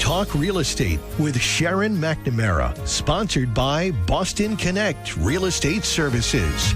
Talk Real Estate with Shayne McNamara, sponsored by Boston Connect Real Estate Services.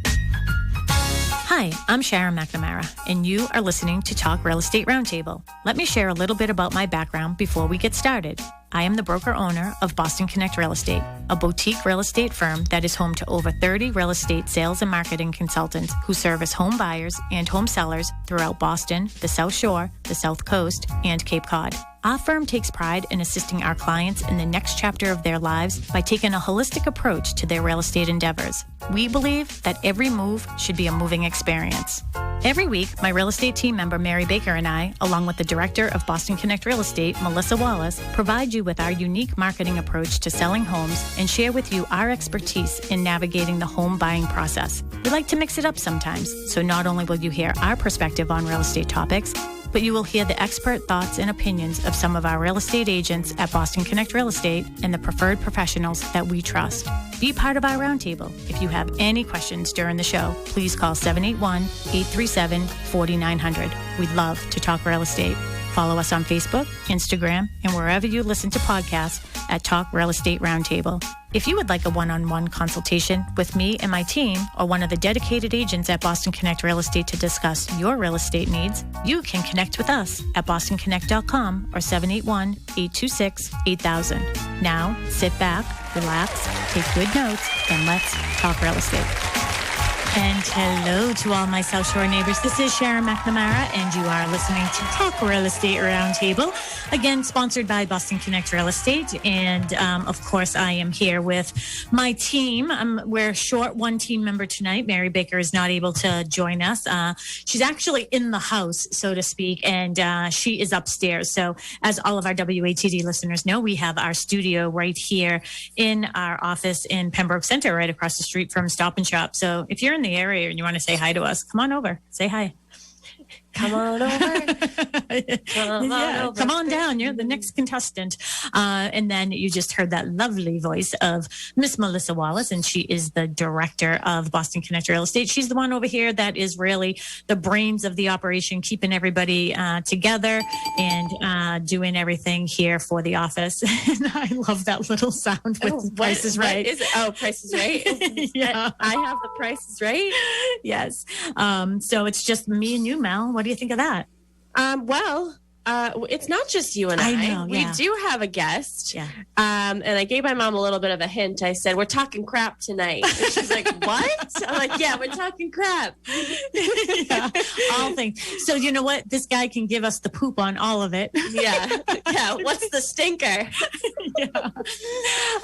Hi, I'm Shayne McNamara, and you are listening to Talk Real Estate Roundtable. Let me share a little bit about my background before we get started. I am the broker-owner of Boston Connect Real Estate, a boutique real estate firm that is home to over 30 real estate sales and marketing consultants who service home buyers and home sellers throughout Boston, the South Shore, the South Coast, and Cape Cod. Our firm takes pride in assisting our clients in the next chapter of their lives by taking a holistic approach to their real estate endeavors. We believe that every move should be a moving experience. Every week, my real estate team member, Mary Baker, and I, along with the director of Boston Connect Real Estate, Melissa Wallace, provide you with our unique marketing approach to selling homes and share with you our expertise in navigating the home buying process. We like to mix it up sometimes, so not only will you hear our perspective on real estate topics, but you will hear the expert thoughts and opinions of some of our real estate agents at Boston Connect Real Estate and the preferred professionals that we trust. Be part of our roundtable. If you have any questions during the show, please call 781-837-4900. We'd love to talk real estate. Follow us on Facebook, Instagram, and wherever you listen to podcasts at Talk Real Estate Roundtable. If you would like a one-on-one consultation with me and my team or one of the dedicated agents at Boston Connect Real Estate to discuss your real estate needs, you can connect with us at bostonconnect.com or 781-826-8000. Now, sit back, relax, take good notes, and let's talk real estate. And hello to all my South Shore neighbors. This is Shayne McNamara, and you are listening to Talk Real Estate Roundtable, again sponsored by Boston Connect Real Estate. And of course, I am here with my team. We're short one team member tonight. Mary Baker is not able to join us. She's actually in the house, so to speak, and she is upstairs. So, as all of our WATD listeners know, we have our studio right here in our office in Pembroke Center, right across the street from Stop and Shop. So, if you're in the area and you want to say hi to us, come on over. Say hi. Come on over. Come on down. You're the next contestant. And then you just heard that lovely voice of Miss Melissa Wallace, and she is the director of Boston Connect Real Estate. She's the one over here that is really the brains of the operation, keeping everybody together and doing everything here for the office. And I love that little sound with Price is Right. Is it? Oh, Price is Right. Yeah. I have the Price is Right. Yes. So it's just me and you, Mel. What do you think of that? It's not just you and I. know, yeah. We do have a guest. Yeah. And I gave my mom a little bit of a hint. I said, we're talking crap tonight. And she's like, what? I'm like, yeah, we're talking crap. Yeah, all things. So you know what? This guy can give us the poop on all of it. Yeah. Yeah. What's the stinker? Yeah.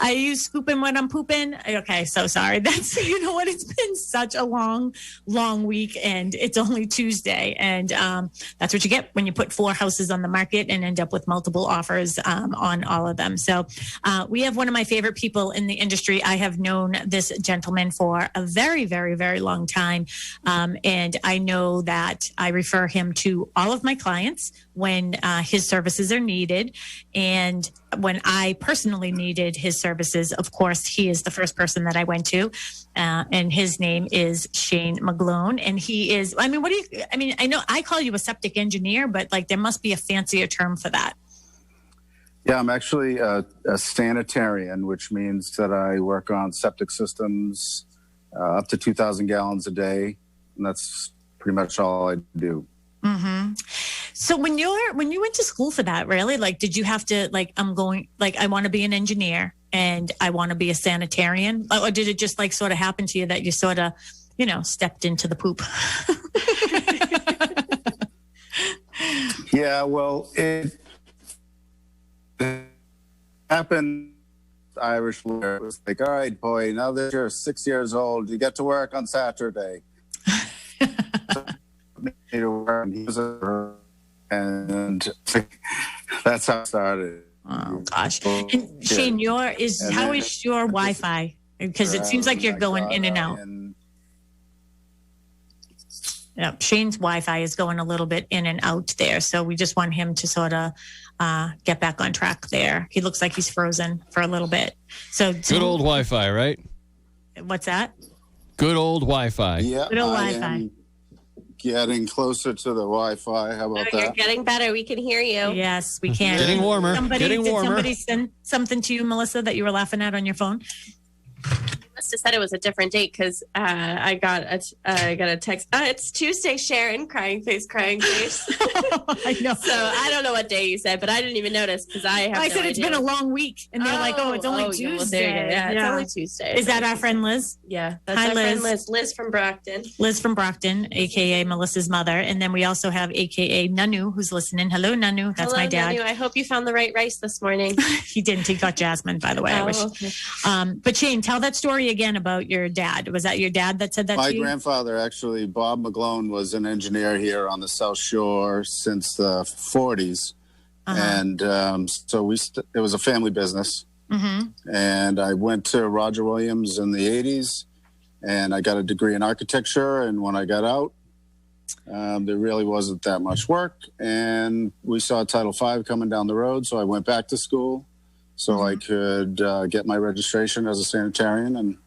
Are you scooping when I'm pooping? Okay, so sorry. That's, you know what? It's been such a long week, and it's only Tuesday. And that's what you get when you put 4 houses on the market and end up with multiple offers on all of them. So we have one of my favorite people in the industry. I have known this gentleman for a very, very, very long time. And I know that I refer him to all of my clients when his services are needed. And when I personally needed his services, of course, he is the first person that I went to. And his name is Shayne McGlone. And he is, I know I call you a septic engineer, but like there must be a fancier term for that. Yeah, I'm actually a sanitarian, which means that I work on septic systems up to 2,000 gallons a day. And that's pretty much all I do. Mm-hmm. So when you went to school for that, really, like, did you have to, like, I want to be an engineer and I want to be a sanitarian? Or did it just like sort of happen to you that you sort of, stepped into the poop? Yeah, well, it happened. Irish lawyer was like, all right, boy, now that you're 6 years old, you get to work on Saturday. And that's how it started. Oh gosh! And Shayne, how is your Wi-Fi? Because it seems like you're going in and out. Yeah, Shayne's Wi-Fi is going a little bit in and out there, so we just want him to sort of get back on track there. He looks like he's frozen for a little bit. So good old Wi-Fi, right? What's that? Good old Wi-Fi. Yeah, good old Wi-Fi. getting closer to the Wi-Fi. How about You're that? getting better. We can hear you. Yes, we can. Getting warmer. Did somebody send something to you, Melissa, that you were laughing at on your phone? Must have said it was a different date because I got a text. It's Tuesday, Sharon. Crying face. I know. So I don't know what day you said, but I didn't even notice because I said it's been a long week, and they're like, "Oh, it's only Tuesday." Well, there you go. Yeah, it's only Tuesday. Is that our friend Liz? Yeah, that's Hi, our Liz. friend Liz. Liz from Brockton. Liz from Brockton, aka Melissa's mother, and then we also have aka Nanu, who's listening. Hello, Nanu. That's Hello, my dad. Nanu. I hope you found the right rice this morning. He didn't. He got Jasmine, by the way. I wish. Okay. But Shayne, tell that story again about your dad. Was that your dad that said that My to you? grandfather, actually, Bob McGlone, was an engineer here on the South Shore since the 40s. And so it was a family business. And I went to Roger Williams in the 80s, and I got a degree in architecture. And when I got out, there really wasn't that much work. And we saw Title V coming down the road, so I went back to school so I could get my registration as a sanitarian. And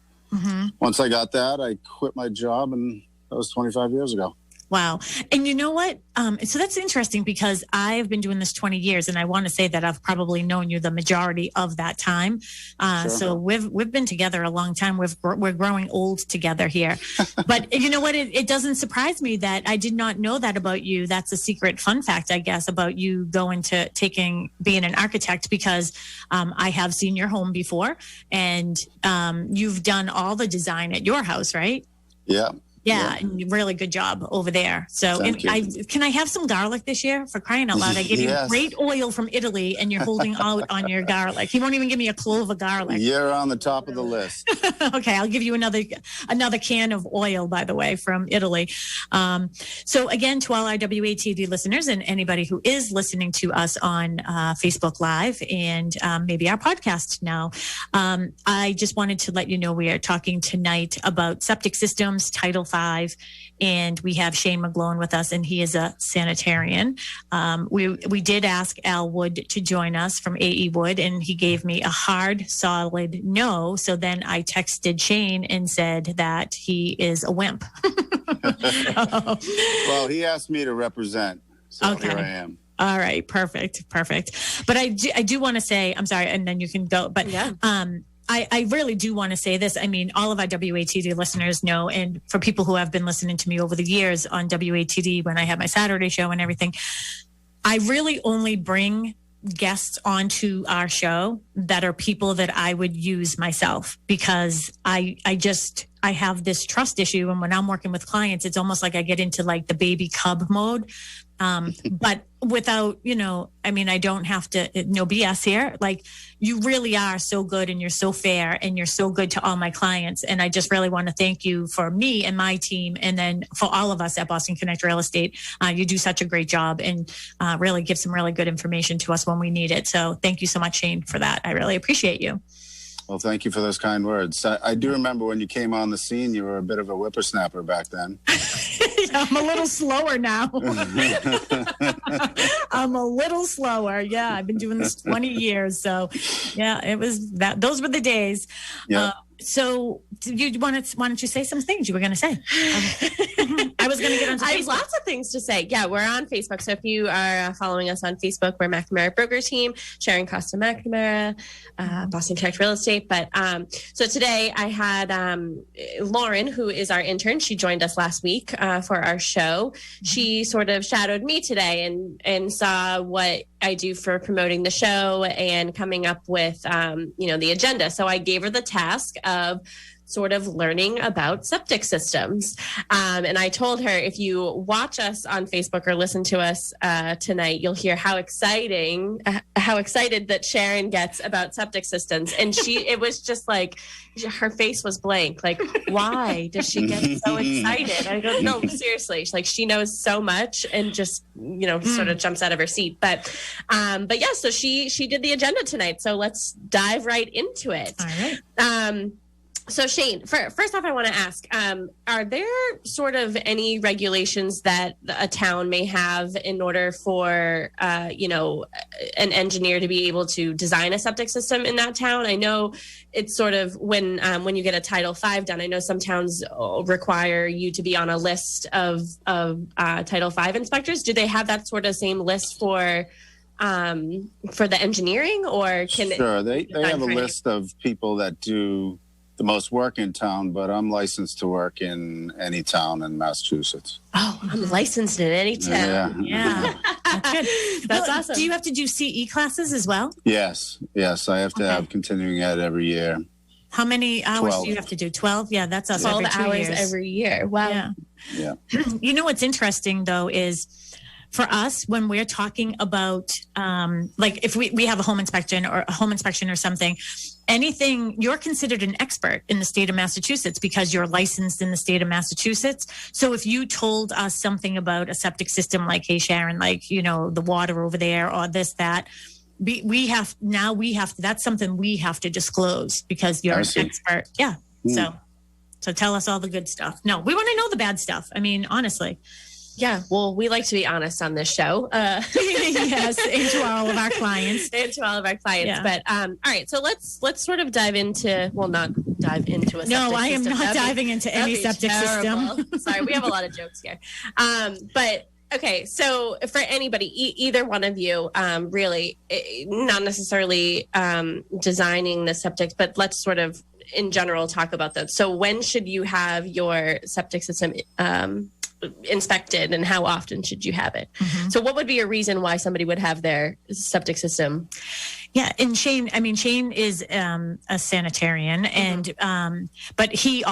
once I got that, I quit my job, and that was 25 years ago. Wow. And you know what? So that's interesting because I've been doing this 20 years, and I want to say that I've probably known you the majority of that time. Sure. So we've been together a long time. We're growing old together here. But you know what? It doesn't surprise me that I did not know that about you. That's a secret fun fact, I guess, about you going to being an architect, because I have seen your home before, and you've done all the design at your house, right? Yeah. Yeah, and really good job over there. So, can I have some garlic this year? For crying out loud, I give you great oil from Italy, and you're holding out on your garlic. He won't even give me a clove of garlic. You're on the top of the list. Okay, I'll give you another can of oil, by the way, from Italy. So again, to all our WATD listeners and anybody who is listening to us on Facebook Live and maybe our podcast now, I just wanted to let you know we are talking tonight about Septic Systems, Title V, and we have Shayne McGlone with us, and he is a sanitarian. We did ask Al Wood to join us from AE Wood, and he gave me a hard, solid no. So then I texted Shayne and said that he is a wimp. Well, he asked me to represent, so here I am. All right, perfect. But I do want to say, I'm sorry, and then you can go. But yeah. I really do want to say this. I mean, all of our WATD listeners know, and for people who have been listening to me over the years on WATD when I had my Saturday show and everything, I really only bring guests onto our show that are people that I would use myself, because I have this trust issue. And when I'm working with clients, it's almost like I get into like the baby cub mode. But without, I don't have to, no BS here. Like, you really are so good, and you're so fair, and you're so good to all my clients. And I just really want to thank you for me and my team. And then for all of us at Boston Connect Real Estate, you do such a great job and really give some really good information to us when we need it. So thank you so much, Shayne, for that. I really appreciate you. Well, thank you for those kind words. I do remember when you came on the scene, you were a bit of a whippersnapper back then. I'm a little slower now. I'm a little slower. Yeah, I've been doing this 20 years. So, yeah, it was that. Those were the days. Yeah. So, why don't you say some things you were going to say? I was going to get onto Facebook. I have lots of things to say. Yeah, we're on Facebook. So if you are following us on Facebook, we're McNamara Broker Team, Sharon Costa McNamara, Boston Connect Real Estate. But so today I had Lauren, who is our intern. She joined us last week for our show. She sort of shadowed me today and saw what I do for promoting the show and coming up with, the agenda. So I gave her the task of sort of learning about septic systems. And I told her, if you watch us on Facebook or listen to us tonight, you'll hear how excited that Sharon gets about septic systems. And it was just like, her face was blank. Like, why does she get so excited? I go, no, seriously. She's like, she knows so much and just, sort of jumps out of her seat. But yeah, so she did the agenda tonight. So let's dive right into it. All right. So Shayne, first off, I want to ask, are there sort of any regulations that a town may have in order for, an engineer to be able to design a septic system in that town? I know it's sort of when you get a Title V done, I know some towns require you to be on a list of Title V inspectors. Do they have that sort of same list for the engineering, or can Sure, they have a list of people that do the most work in town, but I'm licensed to work in any town in Massachusetts. Oh, I'm licensed in any town. Yeah. That's good. That's awesome. Do you have to do CE classes as well? Yes. I have to have continuing ed every year. How many hours 12. do you have to do? 12? Yeah, that's us 12 every 2 hours years. every year. Wow. Yeah. You know what's interesting, though, is for us, when we're talking about, like if we have a home inspection or something, anything, you're considered an expert in the state of Massachusetts because you're licensed in the state of Massachusetts. So if you told us something about a septic system, like, hey, Sharon, like, the water over there or this, that, that's something we have to disclose because you're an expert. Yeah. So tell us all the good stuff. No, we want to know the bad stuff. I mean, honestly. Yeah, well, we like to be honest on this show. Yes, and to all of our clients. Yeah. But all right, so let's sort of dive into. Well, not dive into a. No, I am system. not diving into any septic system. Sorry, we have a lot of jokes here. But okay, so for anybody, either one of you, really, not necessarily designing the septic, but let's sort of in general talk about that. So when should you have your septic system inspected, and how often should you have it? Mm-hmm. So what would be a reason why somebody would have their septic system? Yeah, and Shayne is a sanitarian, and but he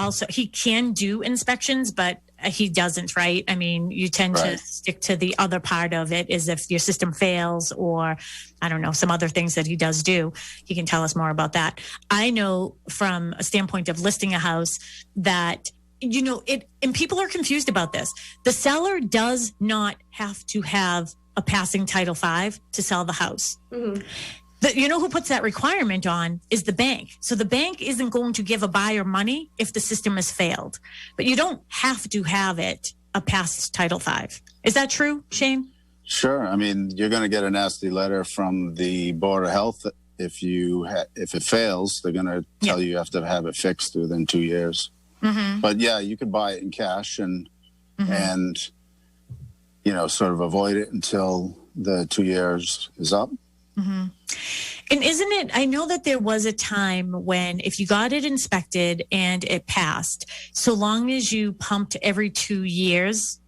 can do inspections, but he doesn't, right? I mean, you tend to stick to the other part of it, is if your system fails, or I don't know, some other things that he does do. He can tell us more about that. I know from a standpoint of listing a house that, and people are confused about this. The seller does not have to have a passing Title V to sell the house. Mm-hmm. Who puts that requirement on is the bank. So the bank isn't going to give a buyer money if the system has failed. But you don't have to have it a past Title V. Is that true, Shayne? Sure. I mean, you're going to get a nasty letter from the Board of Health if it fails. They're going to tell you have to have it fixed within 2 years. Mm-hmm. But yeah, you could buy it in cash and sort of avoid it until the 2 years is up. Mm-hmm. And isn't it, I know that there was a time when if you got it inspected and it passed, so long as you pumped every 2 years,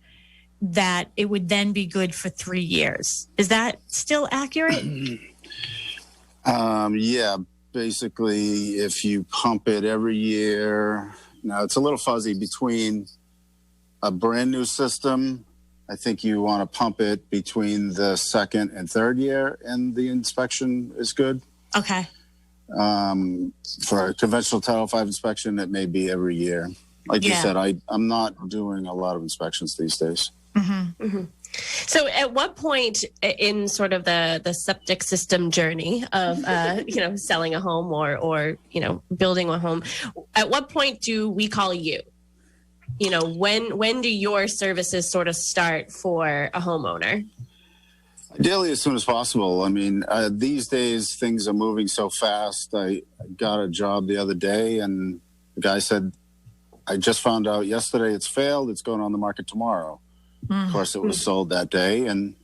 that it would then be good for 3 years. Is that still accurate? Yeah, basically if you pump it every year. Now it's a little fuzzy between a brand new system. I think you want to pump it between the second and third year, and the inspection is good. Okay. For a conventional Title V inspection, it may be every year. Like you said, I'm not doing a lot of inspections these days. Mm-hmm. Mm-hmm. So at what point in sort of the septic system journey of, selling a home or building a home, at what point do we call you? When do your services sort of start for a homeowner? Ideally, as soon as possible. I mean, these days, things are moving so fast. I got a job the other day, and the guy said, I just found out yesterday it's failed. It's going on the market tomorrow. Mm-hmm. Of course, it was sold that day, and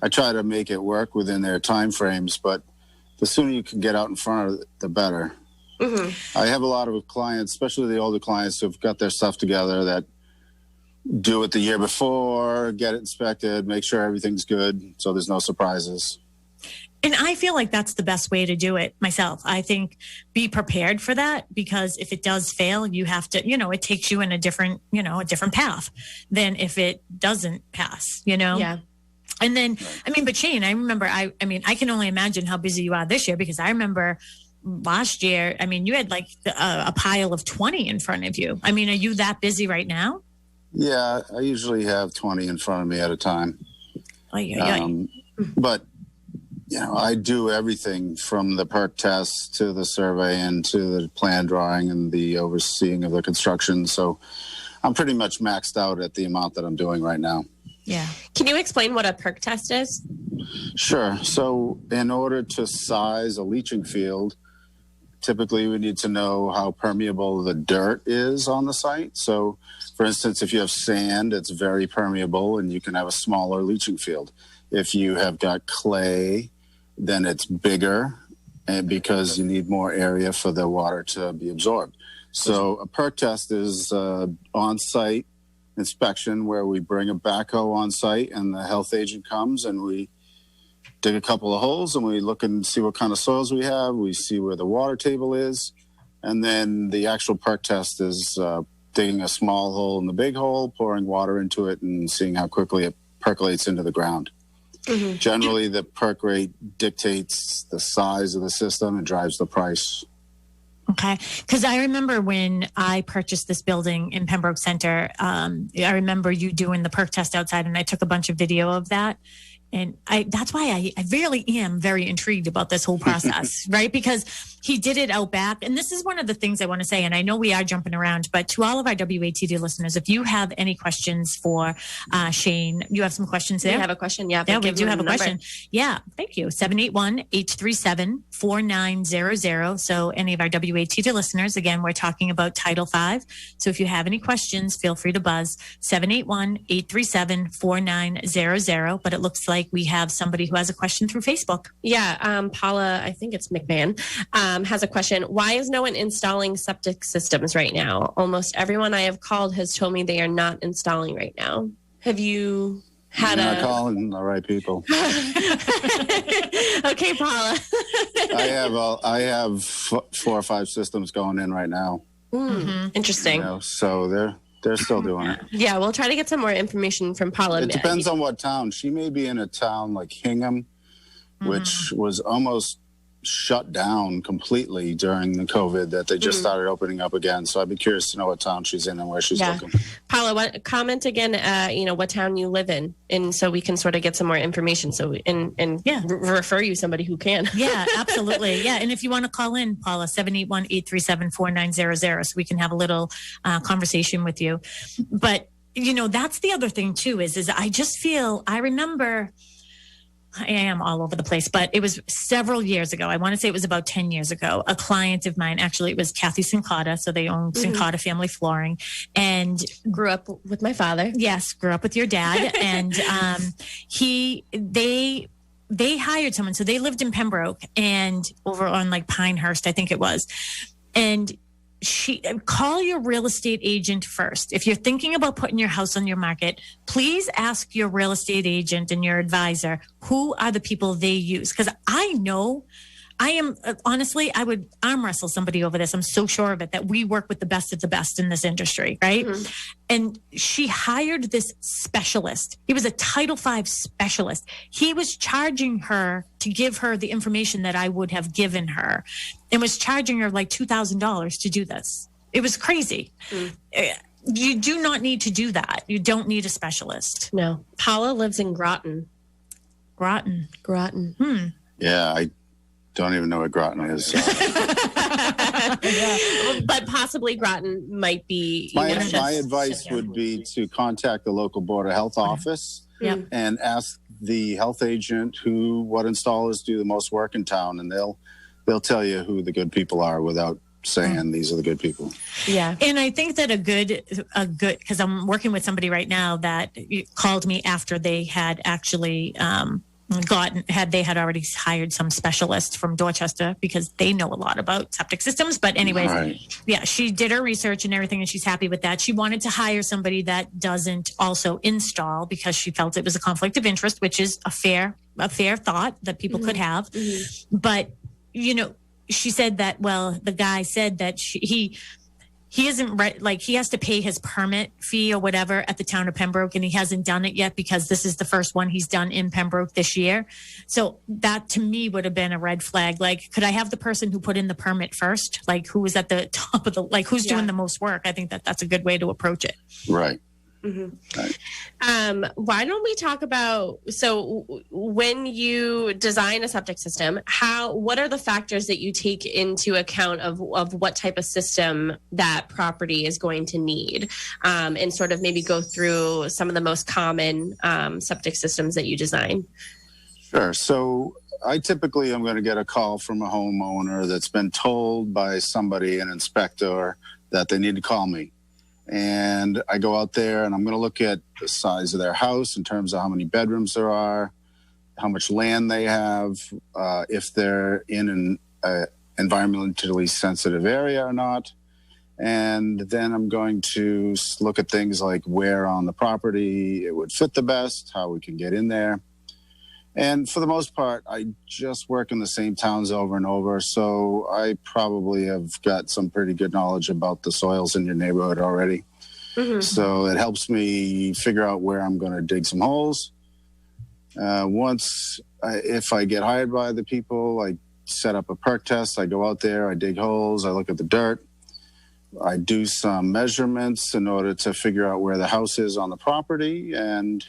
I try to make it work within their time frames, but the sooner you can get out in front of it, the better. Mm-hmm. I have a lot of clients, especially the older clients, who've got their stuff together, that do it the year before, get it inspected, make sure everything's good, so there's no surprises. And I feel like that's the best way to do it myself. I think be prepared for that, because if it does fail, you have to, it takes you in a different path than if it doesn't pass, Yeah. And then, but Shayne, I remember, I can only imagine how busy you are this year, because I remember last year, you had like a pile of 20 in front of you. Are you that busy right now? Yeah, I usually have 20 in front of me at a time. But I do everything from the perk test to the survey and to the plan drawing and the overseeing of the construction. So I'm pretty much maxed out at the amount that I'm doing right now. Yeah. Can you explain what a perk test is? Sure. So in order to size a leaching field, typically we need to know how permeable the dirt is on the site. So, for instance, if you have sand, it's very permeable and you can have a smaller leaching field. If you have got clay, then it's bigger, and because you need more area for the water to be absorbed. So a perk test is on-site inspection where we bring a backhoe on site and the health agent comes and we dig a couple of holes and we look and see what kind of soils we have. We see where the water table is. And then the actual perk test is digging a small hole in the big hole, pouring water into it and seeing how quickly it percolates into the ground. Mm-hmm. Generally, the perk rate dictates the size of the system and drives the price. Okay. Because I remember when I purchased this building in Pembroke Center, I remember you doing the perk test outside, and I took a bunch of video of that. And that's why I really am very intrigued about this whole process, right? Because he did it out back. And this is one of the things I want to say, and I know we are jumping around, but to all of our WATD listeners, if you have any questions for Shayne, you have some questions there? We have a question, yeah. Yeah, we do have a question. Yeah, thank you. 781-837-4900. So any of our WATD listeners, again, we're talking about Title V. So if you have any questions, feel free to buzz 781-837-4900. But it looks like we have somebody who has a question through Facebook. Yeah, Paula, I think it's McMahon, has a question. Why is no one installing septic systems right now? Almost everyone I have called has told me they are not installing right now. Have you had You're not calling the right people. Okay, Paula. I have 4 or 5 systems going in right now. Interesting. So they're still doing it. Yeah, we'll try to get some more information from Paula. It depends on what town. She may be in a town like Hingham, which was almost shut down completely during the COVID that they just started opening up again. So I'd be curious to know what town she's in and where she's looking. Paula, comment again, what town you live in, and so we can sort of get some more information refer you somebody who can. Yeah, absolutely. Yeah. And if you want to call in, Paula, 781-837-4900, so we can have a little conversation with you. But, that's the other thing too, is I just feel, I remember, I am all over the place, but it was several years ago. I want to say it was about 10 years ago. A client of mine, actually, it was Kathy Sincata. So they own Sincata Family Flooring, and grew up with my father. Yes, grew up with your dad. And they hired someone. So they lived in Pembroke and over on like Pinehurst, I think it was. And call your real estate agent first. If you're thinking about putting your house on your market, please ask your real estate agent and your advisor, who are the people they use? Because I know honestly, I would arm wrestle somebody over this. I'm so sure of it, that we work with the best of the best in this industry, right? And she hired this specialist. He was a Title V specialist. He was charging her to give her the information that I would have given her, and was charging her like $2,000 to do this. It was crazy. You do not need to do that. You don't need a specialist. No. Paula lives in Groton. Groton. Yeah, I don't even know what Groton is. But possibly Groton might be. My advice would be to contact the local Board of Health office and ask the health agent what installers do the most work in town, and they'll tell you who the good people are without saying these are the good people. Yeah. And I think that a good, because I'm working with somebody right now that called me after they had actually they had already hired some specialists from Dorchester, because they know a lot about septic systems. But anyways, yeah, she did her research and everything, and she's happy with that. She wanted to hire somebody that doesn't also install, because she felt it was a conflict of interest, which is a fair thought that people could have. But, she said that, the guy said that he isn't he has to pay his permit fee or whatever at the town of Pembroke, and he hasn't done it yet because this is the first one he's done in Pembroke this year. So that to me would have been a red flag. Like, could I have the person who put in the permit first? Like, who is at the top of who's doing the most work? I think that's a good way to approach it. Right. Right. Why don't we talk about, so when you design a septic system, what are the factors that you take into account of what type of system that property is going to need, and sort of maybe go through some of the most common septic systems that you design? Sure. So I typically am going to get a call from a homeowner that's been told by somebody, an inspector, that they need to call me. And I go out there and I'm going to look at the size of their house in terms of how many bedrooms there are, how much land they have, if they're in an environmentally sensitive area or not. And then I'm going to look at things like where on the property it would fit the best, how we can get in there. And for the most part, I just work in the same towns over and over. So I probably have got some pretty good knowledge about the soils in your neighborhood already. Mm-hmm. So it helps me figure out where I'm going to dig some holes. If I get hired by the people, I set up a perk test. I go out there, I dig holes, I look at the dirt. I do some measurements in order to figure out where the house is on the property and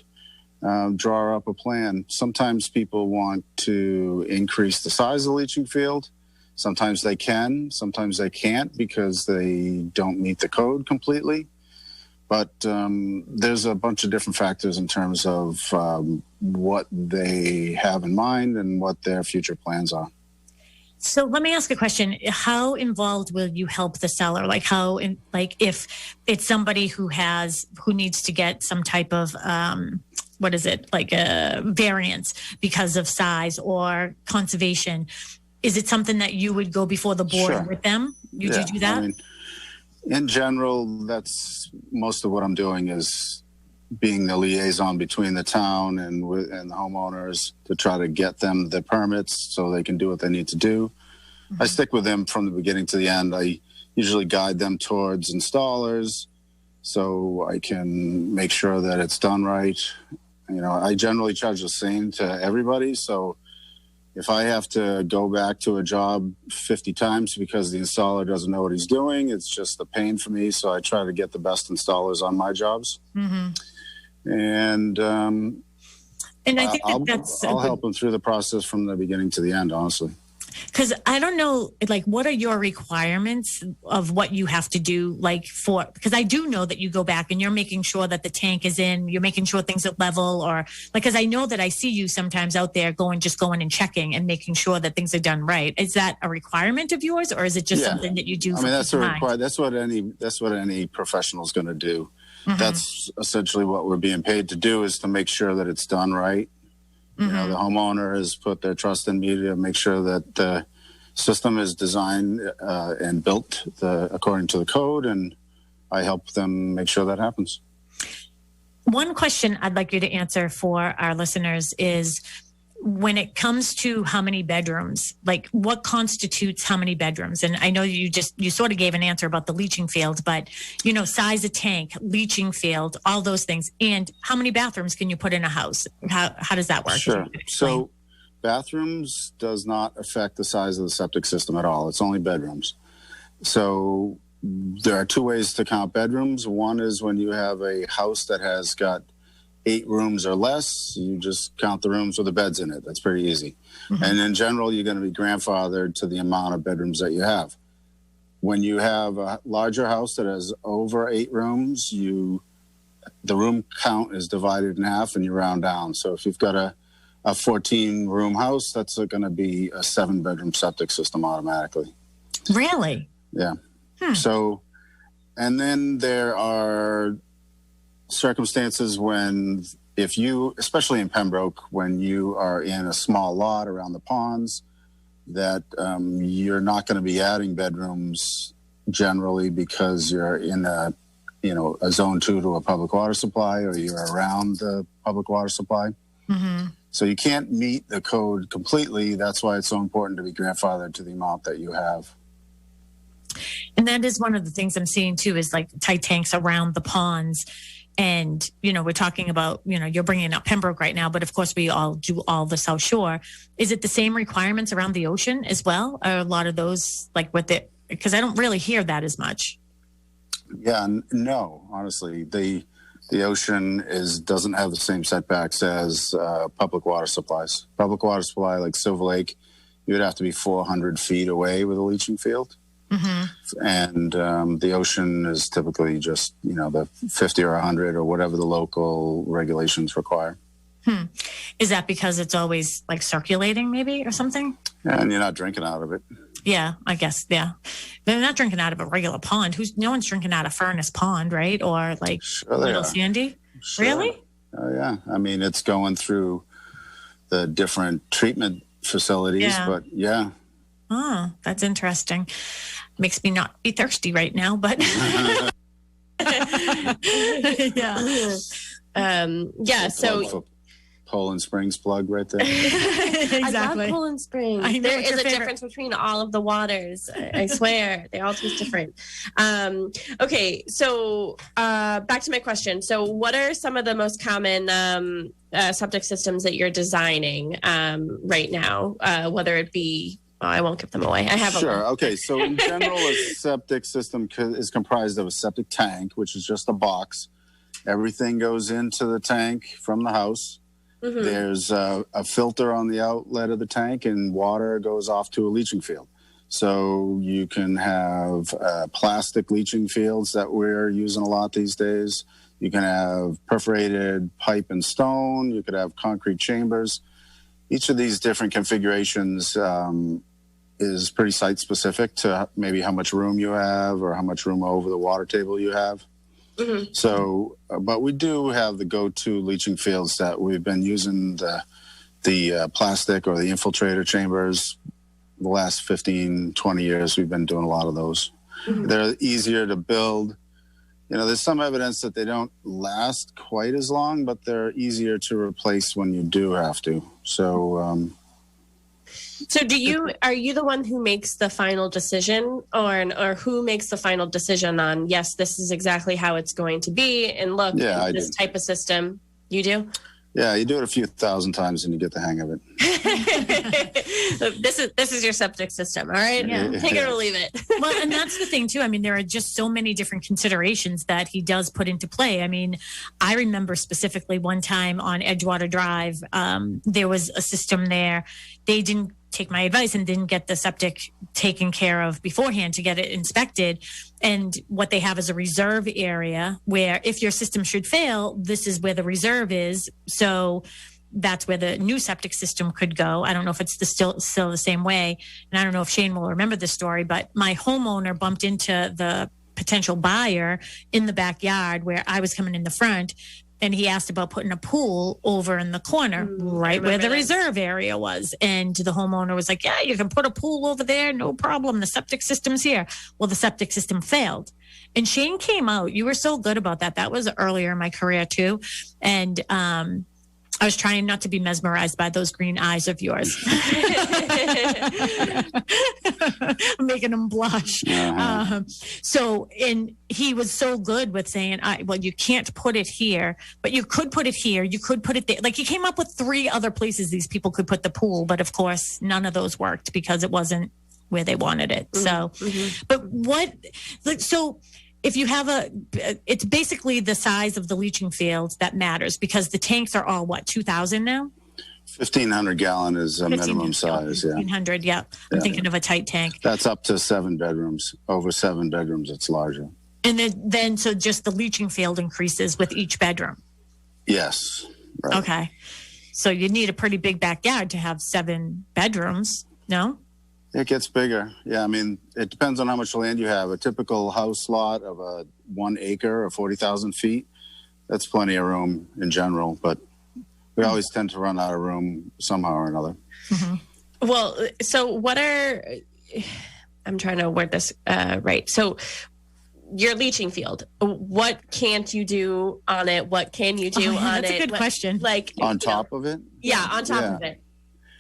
draw up a plan. Sometimes people want to increase the size of the leaching field. Sometimes they can, sometimes they can't because they don't meet the code completely. But there's a bunch of different factors in terms of what they have in mind and what their future plans are. So let me ask a question. How involved will you help the seller? If it's somebody who needs to get some type of like a variance because of size or conservation, is it something that you would go before the board with them? Do you do that? I mean, in general, that's most of what I'm doing is being the liaison between the town and the homeowners to try to get them the permits so they can do what they need to do. Mm-hmm. I stick with them from the beginning to the end. I usually guide them towards installers so I can make sure that it's done right. You know, I generally charge the same to everybody. So if I have to go back to a job 50 times because the installer doesn't know what he's doing, it's just a pain for me. So I try to get the best installers on my jobs. Mm-hmm. And I think I'll help them through the process from the beginning to the end, honestly. Because I don't know, what are your requirements of what you have to do, because I do know that you go back and you're making sure that the tank is in, you're making sure things are level, or because I know that I see you sometimes out there going and checking and making sure that things are done right. Is that a requirement of yours, or is it just something that you do? I mean, that's that's what any professional is going to do. Mm-hmm. That's essentially what we're being paid to do, is to make sure that it's done right. You know, the homeowner has put their trust in me to make sure that the system is designed and built according to the code, and I help them make sure that happens. One question I'd like you to answer for our listeners is, when it comes to how many bedrooms, what constitutes how many bedrooms? And I know you sort of gave an answer about the leaching field, but, size of tank, leaching field, all those things. And how many bathrooms can you put in a house? How does that work? Sure. So bathrooms does not affect the size of the septic system at all. It's only bedrooms. So there are two ways to count bedrooms. One is when you have a house that has got 8 rooms or less, you just count the rooms with the beds in it. That's pretty easy. Mm-hmm. And in general, you're going to be grandfathered to the amount of bedrooms that you have. When you have a larger house that has over 8 rooms, the room count is divided in half and you round down. So if you've got a 14-room house, that's going to be a 7-bedroom septic system automatically. Really? Yeah. So, and then there are circumstances when, especially in Pembroke, when you are in a small lot around the ponds, that you're not going to be adding bedrooms generally because you're in a zone 2 to a public water supply, or you're around the public water supply. Mm-hmm. So you can't meet the code completely. That's why it's so important to be grandfathered to the amount that you have. And that is one of the things I'm seeing too, is tight tanks around the ponds. And, we're talking about, you're bringing up Pembroke right now, but of course we all do all the South Shore. Is it the same requirements around the ocean as well? Or a lot of those, because I don't really hear that as much. Yeah, no, honestly. The ocean doesn't have the same setbacks as public water supplies. Public water supply, like Silver Lake, you would have to be 400 feet away with a leaching field. Mm-hmm. And the ocean is typically just, the 50 or 100 or whatever the local regulations require. Is that because it's always like circulating maybe or something? Yeah, and you're not drinking out of it. Yeah, I guess. Yeah. They're not drinking out of a regular pond. No one's drinking out of Furnace Pond, right? Or like Little Sandy? Sure. Really? Oh, yeah. I mean, it's going through the different treatment facilities, but yeah. Oh, that's interesting. Makes me not be thirsty right now, but yeah. So Poland Springs plug right there. Exactly. I love Poland Springs. There is a difference between all of the waters. I swear. They all taste different. Okay, so back to my question. So what are some of the most common septic systems that you're designing right now? Whether it be, I won't give them away. I have Sure. Okay, so in general, a septic system is comprised of a septic tank, which is just a box. Everything goes into the tank from the house. Mm-hmm. There's a filter on the outlet of the tank, and water goes off to a leaching field. So you can have plastic leaching fields that we're using a lot these days. You can have perforated pipe and stone. You could have concrete chambers. Each of these different configurations is pretty site-specific to maybe how much room you have or how much room over the water table you have. Mm-hmm. So, but we do have the go-to leaching fields that we've been using, the plastic or the infiltrator chambers. The last 15, 20 years, we've been doing a lot of those. Mm-hmm. They're easier to build. There's some evidence that they don't last quite as long, but they're easier to replace when you do have to. So, So are you the one who makes the final decision or who makes the final decision on, yes, this is exactly how it's going to be, and look, this type of system? You do? Yeah, you do it a few thousand times and you get the hang of it. This is your septic system, all right? Yeah. Take it or leave it. Well, and that's the thing too. I mean, there are just so many different considerations that he does put into play. I mean, I remember specifically one time on Edgewater Drive, there was a system there. They didn't take my advice and didn't get the septic taken care of beforehand to get it inspected. And what they have is a reserve area where if your system should fail, this is where the reserve is. So that's where the new septic system could go. I don't know if it's still the same way. And I don't know if Shayne will remember this story, but my homeowner bumped into the potential buyer in the backyard where I was coming in the front. And he asked about putting a pool over in the corner, right where the reserve area was. And the homeowner was like, yeah, you can put a pool over there. No problem. The septic system's here. Well, the septic system failed. And Shayne came out. You were so good about that. That was earlier in my career, too. And I was trying not to be mesmerized by those green eyes of yours. I'm making him blush. Uh-huh. And he was so good with saying, well, you can't put it here, but you could put it here. You could put it there. Like, he came up with 3 other places these people could put the pool. But of course, none of those worked because it wasn't where they wanted it. Mm-hmm. So, if you have it's basically the size of the leaching field that matters, because the tanks are all 2,000 now? 1,500 gallon is a minimum size. 1,500, yeah. I'm thinking of a tight tank. That's up to 7 bedrooms. Over 7 bedrooms, it's larger. And then so just the leaching field increases with each bedroom? Yes. Right. Okay. So you need a pretty big backyard to have 7 bedrooms, no? It gets bigger. Yeah, I mean, it depends on how much land you have. A typical house lot of 1 acre or 40,000 feet, that's plenty of room in general, but we always tend to run out of room somehow or another. Mm-hmm. Well, so I'm trying to word this right. So your leaching field, what can't you do on it? What can you do on it? That's a good question. Like on top of it? Yeah, on top of it.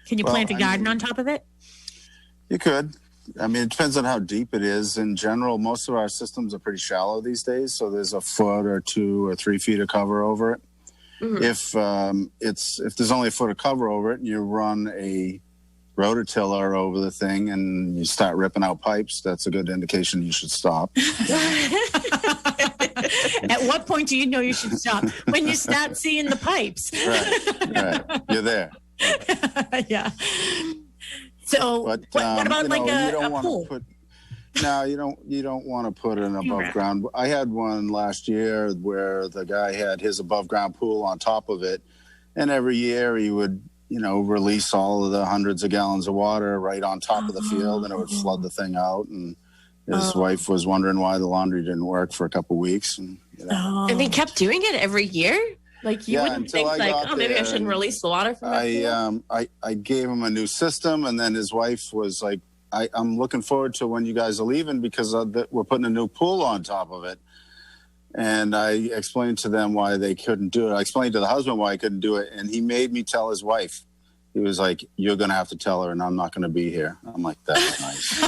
Can you plant a garden on top of it? You could. I mean, it depends on how deep it is. In general, most of our systems are pretty shallow these days, so there's a foot or 2 or 3 feet of cover over it. Mm-hmm. If there's only a foot of cover over it, and you run a rototiller over the thing and you start ripping out pipes, that's a good indication you should stop. At what point do you know you should stop? When you start seeing the pipes. Right. You're there. Yeah. So But, what about a pool? No, you don't want to put an above ground. I had one last year where the guy had his above ground pool on top of it, and every year he would, release all of the hundreds of gallons of water right on top of the field, and it would flood the thing out. And his wife was wondering why the laundry didn't work for a couple of weeks, and and they kept doing it every year. Like you wouldn't think maybe I shouldn't release the water from that. I gave him a new system, and then his wife was like, I'm looking forward to when you guys are leaving because we're putting a new pool on top of it. And I explained to them why they couldn't do it. I explained to the husband why I couldn't do it, and he made me tell his wife. He was like, "You're going to have to tell her, and I'm not going to be here." I'm like, "That's nice."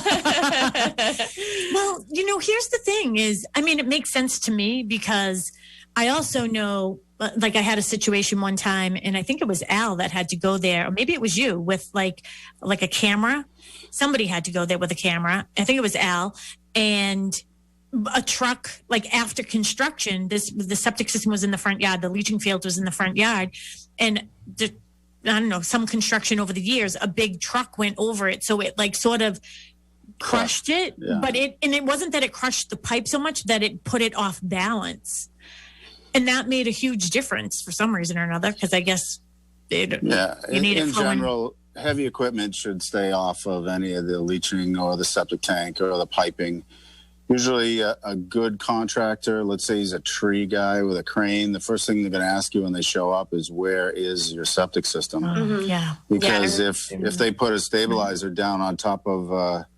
Well, here's the thing is, it makes sense to me because I also know, like I had a situation one time, and I think it was Al that had to go there, or maybe it was you with like a camera. Somebody had to go there with a camera. I think it was Al, and a truck, like after construction, the septic system was in the front yard, the leaching field was in the front yard, and some construction over the years, a big truck went over it, so it like sort of crushed it. Yeah. But it wasn't that it crushed the pipe so much that it put it off balance. And that made a huge difference for some reason or another, because I guess you need it in general. Heavy equipment should stay off of any of the leaching or the septic tank or the piping. Usually a good contractor, let's say he's a tree guy with a crane, the first thing they're going to ask you when they show up is, where is your septic system? Mm-hmm. Yeah. Because if they put a stabilizer down on top of a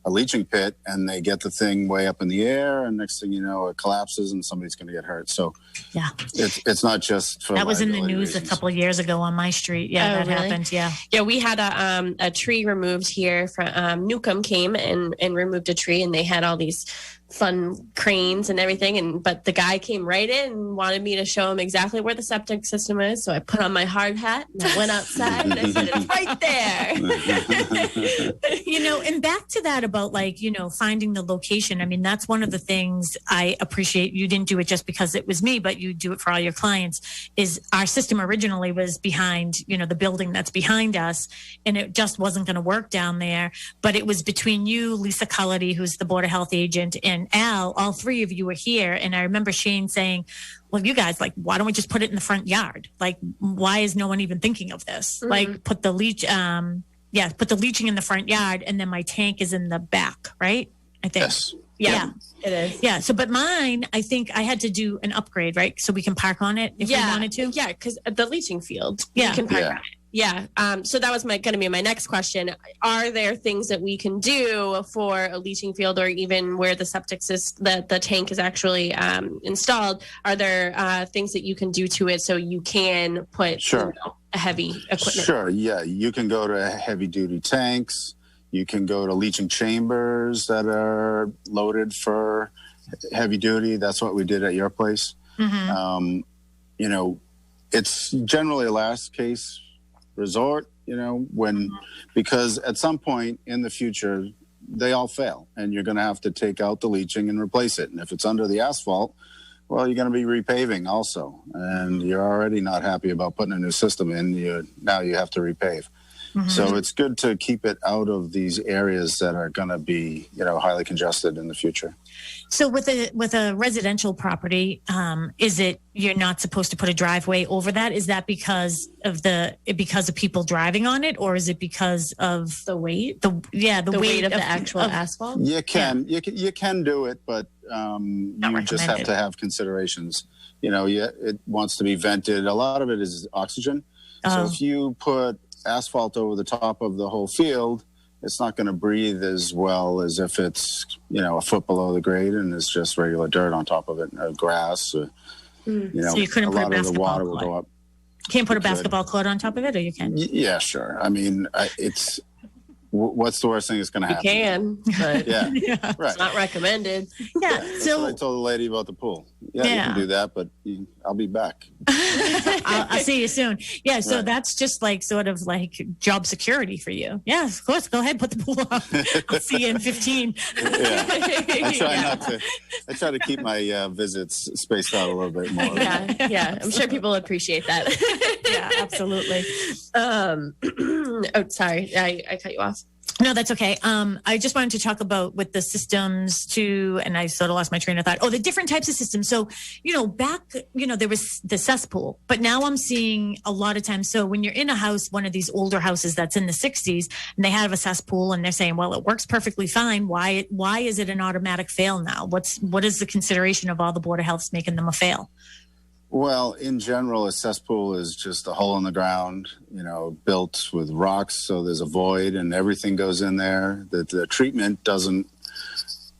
leaching pit and they get the thing way up in the air, and next thing you know, it collapses and somebody's going to get hurt. So yeah, it's not just for that was in the news reasons. A couple of years ago on my street. Yeah, that really happened. Yeah, we had a tree removed here from Newcomb came and removed a tree, and they had all these fun cranes and everything, but the guy came right in and wanted me to show him exactly where the septic system is. So I put on my hard hat and I went outside and I said, "It's right there." And back to that about finding the location. That's one of the things I appreciate. You didn't do it just because it was me, but you do it for all your clients. Is our system originally was behind, the building that's behind us, and it just wasn't going to work down there. But it was between you, Lisa Cullity, who's the Board of Health agent, and Al. All three of you were here, and I remember Shayne saying, "Well, you guys, why don't we just put it in the front yard? Why is no one even thinking of this? Mm-hmm. Put the put the leaching in the front yard, and then my tank is in the back, right? I think." Yes. Yeah, it is. Yeah. So, but mine, I think I had to do an upgrade, right? So we can park on it if we wanted to. Yeah, because the leaching field, you can park on it. Yeah. So that was going to be my next question. Are there things that we can do for a leaching field, or even where the septic system, the tank is actually installed? Are there things that you can do to it so you can put a heavy equipment? Sure. Yeah. You can go to heavy duty tanks. You can go to leaching chambers that are loaded for heavy duty. That's what we did at your place. Mm-hmm. It's generally a last case resort, because at some point in the future, they all fail and you're going to have to take out the leaching and replace it. And if it's under the asphalt, well, you're going to be repaving also. And you're already not happy about putting a new system in. Now you have to repave. Mm-hmm. So it's good to keep it out of these areas that are going to be, highly congested in the future. So with a residential property, is it you're not supposed to put a driveway over that? Is that because of people driving on it, or is it because of the weight? The weight of the actual asphalt. You can do it, but you just have to have considerations. It wants to be vented. A lot of it is oxygen. So if you put asphalt over the top of the whole field, it's not going to breathe as well as if it's a foot below the grade and it's just regular dirt on top of it, grass. So you couldn't put a basketball court. Will go up. Can't put a basketball court on top of it, or you can? Yeah, sure. It's what's the worst thing that's going to happen? You can, but right. It's not recommended. Yeah. That's what I told the lady about the pool. Yeah, you can do that, but I'll be back. I'll see you soon. Yeah, so that's just like sort of like job security for you. Yeah, of course. Go ahead, put the pool up. I'll see you in 15. Yeah. I try to keep my visits spaced out a little bit more. Yeah. I'm sure people appreciate that. Yeah, absolutely. Oh, sorry. I cut you off. No, that's okay. I just wanted to talk about with the systems too, and I sort of lost my train of thought. Oh, the different types of systems. So, back, there was the cesspool, but now I'm seeing a lot of times. So when you're in a house, one of these older houses that's in the 60s, and they have a cesspool, and they're saying, well, it works perfectly fine. Why is it an automatic fail now? What is the consideration of all the Board of Health's making them a fail? Well, in general, a cesspool is just a hole in the ground, built with rocks. So there's a void and everything goes in there. The treatment doesn't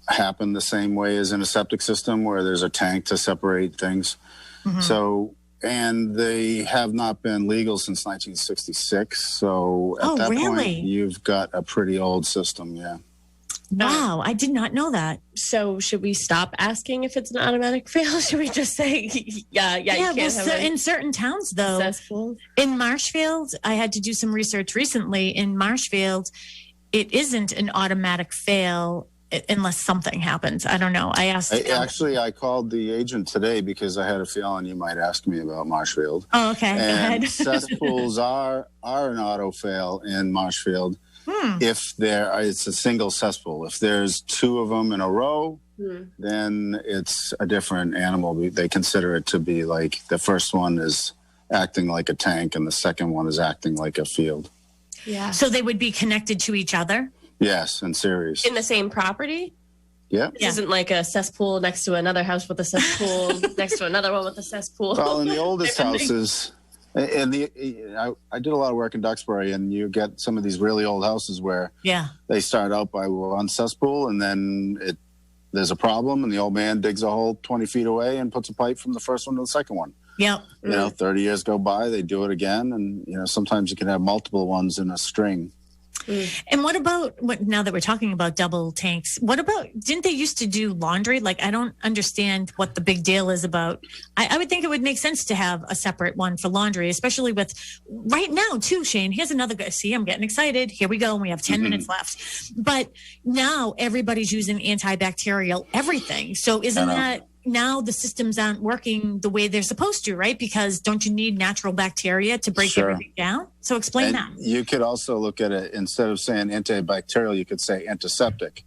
happen the same way as in a septic system where there's a tank to separate things. Mm-hmm. So, and they have not been legal since 1966. So at that point, you've got a pretty old system. Yeah. Wow, I did not know that. So should we stop asking if it's an automatic fail? Should we just say, yeah, you can't have in certain towns, though. Successful. In Marshfield, I had to do some research recently. In Marshfield, it isn't an automatic fail unless something happens. I don't know. I asked. I called the agent today because I had a feeling you might ask me about Marshfield. Oh, okay. And cesspools are an auto fail in Marshfield. If it's a single cesspool. If there's two of them in a row, then it's a different animal. They consider it to be like the first one is acting like a tank and the second one is acting like a field. Yeah. So they would be connected to each other? Yes, in series. In the same property? Yeah. This isn't like a cesspool next to another house with a cesspool next to another one with a cesspool. Well, in the oldest houses... And I did a lot of work in Duxbury, and you get some of these really old houses where they start out by one cesspool, and then there's a problem, and the old man digs a hole 20 feet away and puts a pipe from the first one to the second one. Yep. 30 years go by, they do it again, and sometimes you can have multiple ones in a string. And what about now that we're talking about double tanks? What about, didn't they used to do laundry? Like, I don't understand what the big deal is about. I would think it would make sense to have a separate one for laundry, especially with right now too, Shayne. Here's another guy. See, I'm getting excited. Here we go. And we have 10 minutes left. But now everybody's using antibacterial everything. So isn't that now the systems aren't working the way they're supposed to, right? Because don't you need natural bacteria to break everything down? So explain that. You could also look at it, instead of saying antibacterial, you could say antiseptic.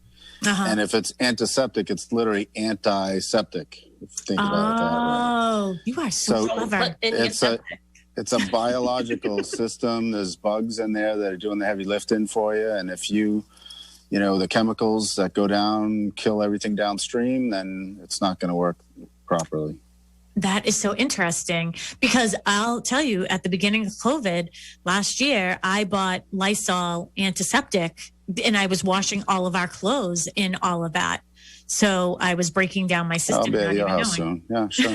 And if it's antiseptic, it's literally antiseptic. If you think about that. Right? You are so clever. It's a biological system. There's bugs in there that are doing the heavy lifting for you. And if the chemicals that go down kill everything downstream, then it's not going to work properly. That is so interesting because I'll tell you, at the beginning of COVID last year, I bought Lysol antiseptic and I was washing all of our clothes in all of that. So I was breaking down my system. I'll be at your house soon. Yeah, sure.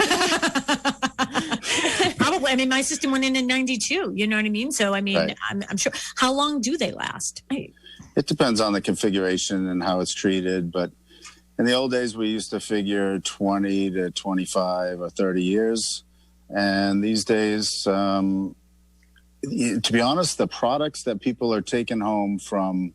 Probably. I mean, my system went in 92. You know what I mean? So, I mean, right. I'm sure. How long do they last? It depends on the configuration and how it's treated. But in the old days, we used to figure 20 to 25 or 30 years. And these days, to be honest, the products that people are taking home from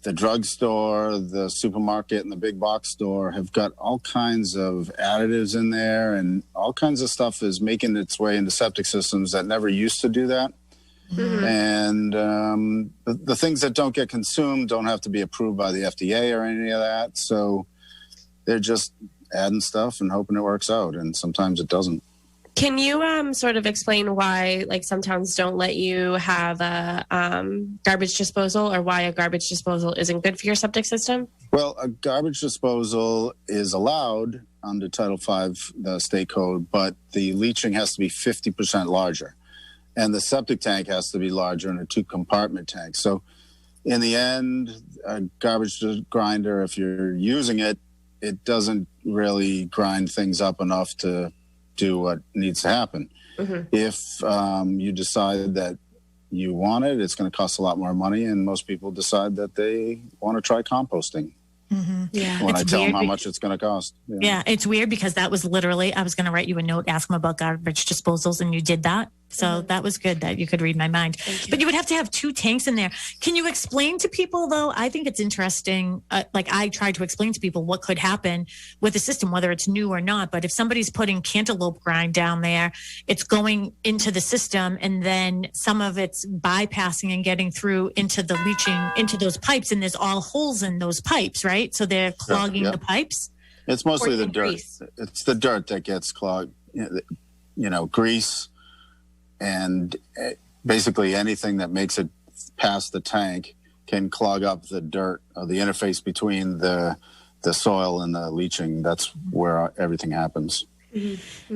the drugstore, the supermarket, and the big box store have got all kinds of additives in there, and all kinds of stuff is making its way into septic systems that never used to do that. Mm-hmm. And the things that don't get consumed don't have to be approved by the FDA or any of that. So they're just adding stuff and hoping it works out, and sometimes it doesn't. Can you sort of explain why, like, some towns don't let you have a garbage disposal, or why a garbage disposal isn't good for your septic system? Well, a garbage disposal is allowed under Title V, the state code, but the leaching has to be 50% larger. And the septic tank has to be larger in a 2-compartment tank. So in the end, a garbage grinder, if you're using it, it doesn't really grind things up enough to do what needs to happen. Mm-hmm. If you decide that you want it, it's going to cost a lot more money, and most people decide that they want to try composting. Yeah. when I It's tell them weird how much it's going to cost. Yeah, it's weird because that was literally, I was going to write you a note, ask them about garbage disposals, and you did that. So that was good that you could read my mind. But you would have to have 2 tanks in there. Can you explain to people, though? I think it's interesting. Like I tried to explain to people what could happen with the system, whether it's new or not. But if somebody's putting cantaloupe grind down there, it's going into the system, and then some of it's bypassing and getting through into the leaching, into those pipes. And there's all holes in those pipes, right? So they're clogging the pipes. It's mostly the dirt. Grease. It's the dirt that gets clogged. Grease and basically anything that makes it past the tank can clog up the dirt or the interface between the soil and the leaching. That's where everything happens.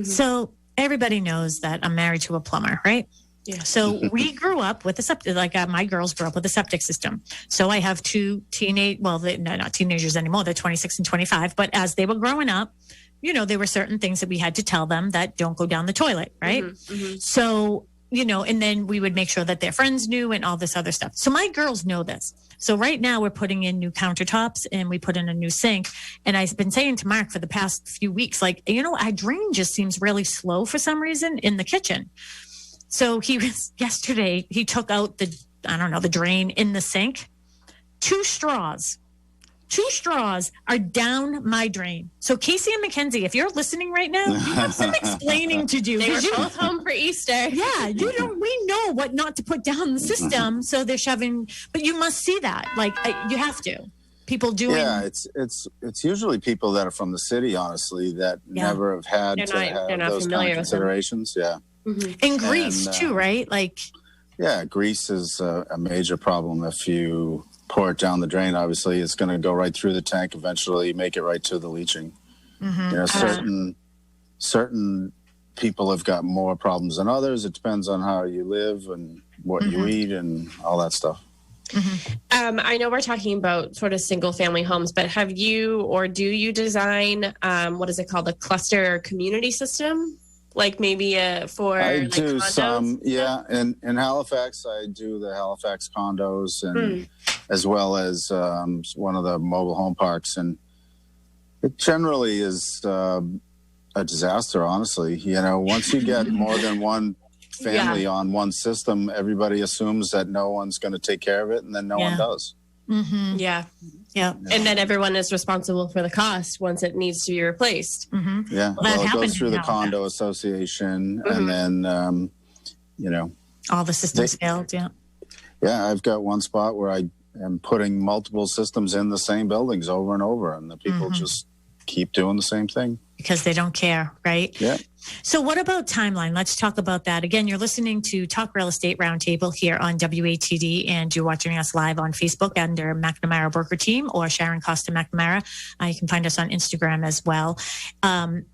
So everybody knows that I'm married to a plumber, right? Yeah. So we grew up with a septic, my girls grew up with a septic system. So I have 2 they're not teenagers anymore. They're 26 and 25. But as they were growing up, there were certain things that we had to tell them that don't go down the toilet, right? So, and then we would make sure that their friends knew and all this other stuff. So my girls know this. So right now we're putting in new countertops and we put in a new sink. And I've been saying to Mark for the past few weeks, our drain just seems really slow for some reason in the kitchen. So yesterday he took out the drain in the sink. 2 straws are down my drain. So Casey and Mackenzie, if you're listening right now, you have some explaining to do. They were both home for Easter. Yeah, we know what not to put down the system. So they're shoving, but you must see that. You have to. People doing. Yeah, it's usually people that are from the city, honestly, that never have had they're not those kind of considerations. Yeah. And grease too, right? Grease is a major problem. If you pour it down the drain, obviously it's going to go right through the tank, eventually make it right to the leaching. Certain people have got more problems than others. It depends on how you live and what you eat and all that stuff. I know we're talking about sort of single family homes, but have you or do you design what is it called, a cluster or community system? Like maybe for I do condos? some, yeah. In Halifax, I do the Halifax condos, and as well as one of the mobile home parks. And it generally is a disaster, honestly. Once you get more than one family on one system, everybody assumes that no one's going to take care of it, and then no one does. Yeah. And then everyone is responsible for the cost once it needs to be replaced. Yeah. Well, it goes through the condo association, and then, all the systems failed. Yeah. Yeah. I've got one spot where I am putting multiple systems in the same buildings over and over, and the people just keep doing the same thing. Because they don't care, right? Yeah. So what about timeline? Let's talk about that. Again, you're listening to Talk Real Estate Roundtable here on WATD, and you're watching us live on Facebook under McNamara Broker Team or Sharon Costa McNamara. You can find us on Instagram as well. And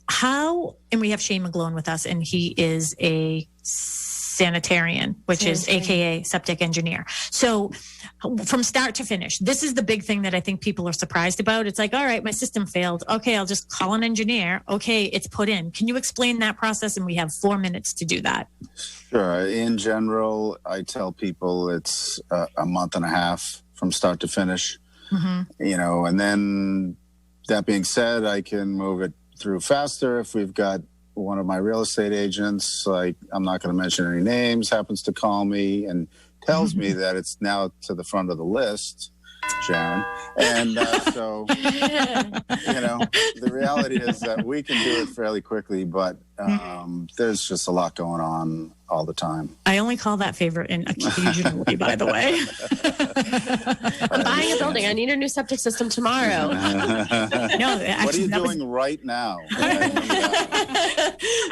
we have Shayne McGlone with us, and he is a sanitarian, which is AKA septic engineer. So from start to finish, this is the big thing that I think people are surprised about. It's like, all right, my system failed. Okay, I'll just call an engineer. Okay, it's put in. Can you explain that process? And we have 4 minutes to do that. Sure. In general, I tell people it's a month and a half from start to finish, and then that being said, I can move it through faster if we've got one of my real estate agents, I'm not going to mention any names, happens to call me and tells me that it's now to the front of the list, Sharon. And so, the reality is that we can do it fairly quickly, but there's just a lot going on all the time. I only call that favorite in occasionally, by the way. I'm buying a building. I need a new septic system tomorrow. What are you doing right now?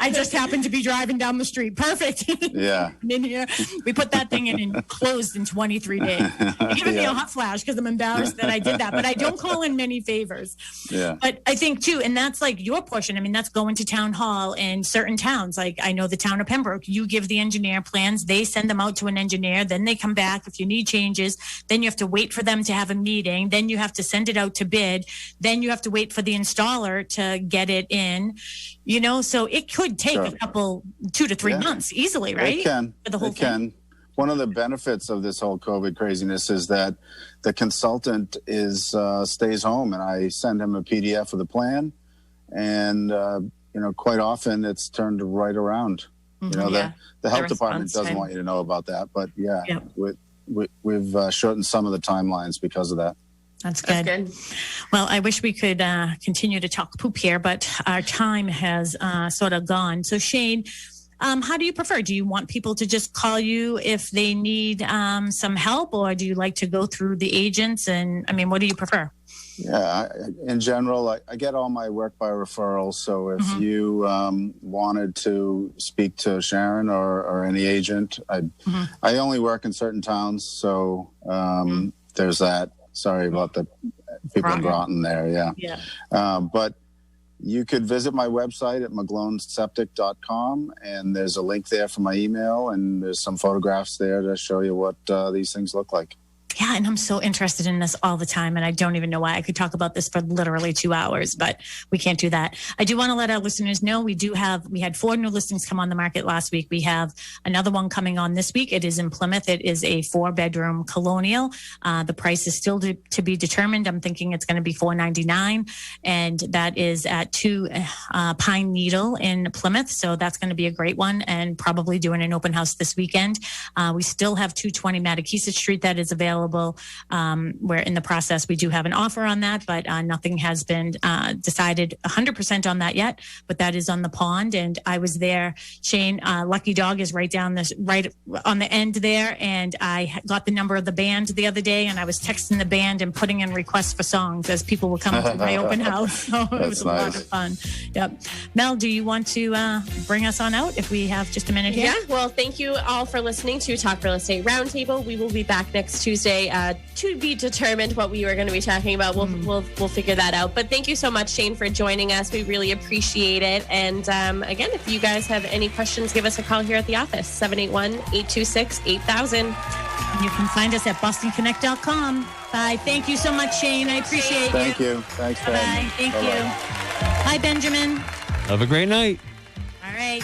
I just happened to be driving down the street. Perfect. Yeah. In here, we put that thing in and closed in 23 days. Giving me a hot flash because I'm embarrassed that I did that, but I don't call in many favors. Yeah. But I think too, and that's like your portion. I mean, that's going to town hall in certain towns. Like I know the town of Pembroke, you give the engineer plans, they send them out to an engineer, then they come back. If you need changes, then you have to wait for them to have a meeting, then you have to send it out to bid, then you have to wait for the installer to get it in, so it could take a couple 2 to 3 months easily, right? It can. For the whole thing. one of the benefits of this whole COVID craziness is that the consultant stays home, and I send him a PDF of the plan, and quite often it's turned right around. The health department doesn't want you to know about that, but we've shortened some of the timelines because of that. That's good. Well, I wish we could continue to talk poop here, but our time has sort of gone. So, Shayne, how do you prefer? Do you want people to just call you if they need some help, or do you like to go through the agents? And I mean, what do you prefer? Yeah, in general, I get all my work by referral. So if you wanted to speak to Sharon or any agent, I only work in certain towns. So there's that. Sorry about the people in Groton there. But you could visit my website at McGloneSeptic.com, and there's a link there for my email, and there's some photographs there to show you what these things look like. Yeah, and I'm so interested in this all the time, and I don't even know why. I could talk about this for literally 2 hours, but we can't do that. I do want to let our listeners know we had 4 new listings come on the market last week. We have another one coming on this week. It is in Plymouth. It is a 4-bedroom colonial. The price is still to be determined. I'm thinking it's going to be $499, and that is at 2 Pine Needle in Plymouth. So that's going to be a great one, and probably doing an open house this weekend. We still have 220 Mattakesett Street that is available. We're in the process. We do have an offer on that, but nothing has been decided 100% on that yet. But that is on the pond, and I was there. Shayne, Lucky Dog is right on the end there, and I got the number of the band the other day, and I was texting the band and putting in requests for songs as people were coming to my open house. So it was a lot of fun. Yep. Mel, do you want to bring us on out if we have just a minute here? Yeah. Well, thank you all for listening to Talk Real Estate Roundtable. We will be back next Tuesday. To be determined what we were going to be talking about. We'll figure that out. But thank you so much, Shayne, for joining us. We really appreciate it. And again, if you guys have any questions, give us a call here at the office, 781-826-8000. You can find us at bostonconnect.com. Bye. Thank you so much, Shayne. I appreciate you. Thank you. Thanks, Ben. Bye. Thank you. Hi, Benjamin. Have a great night. All right.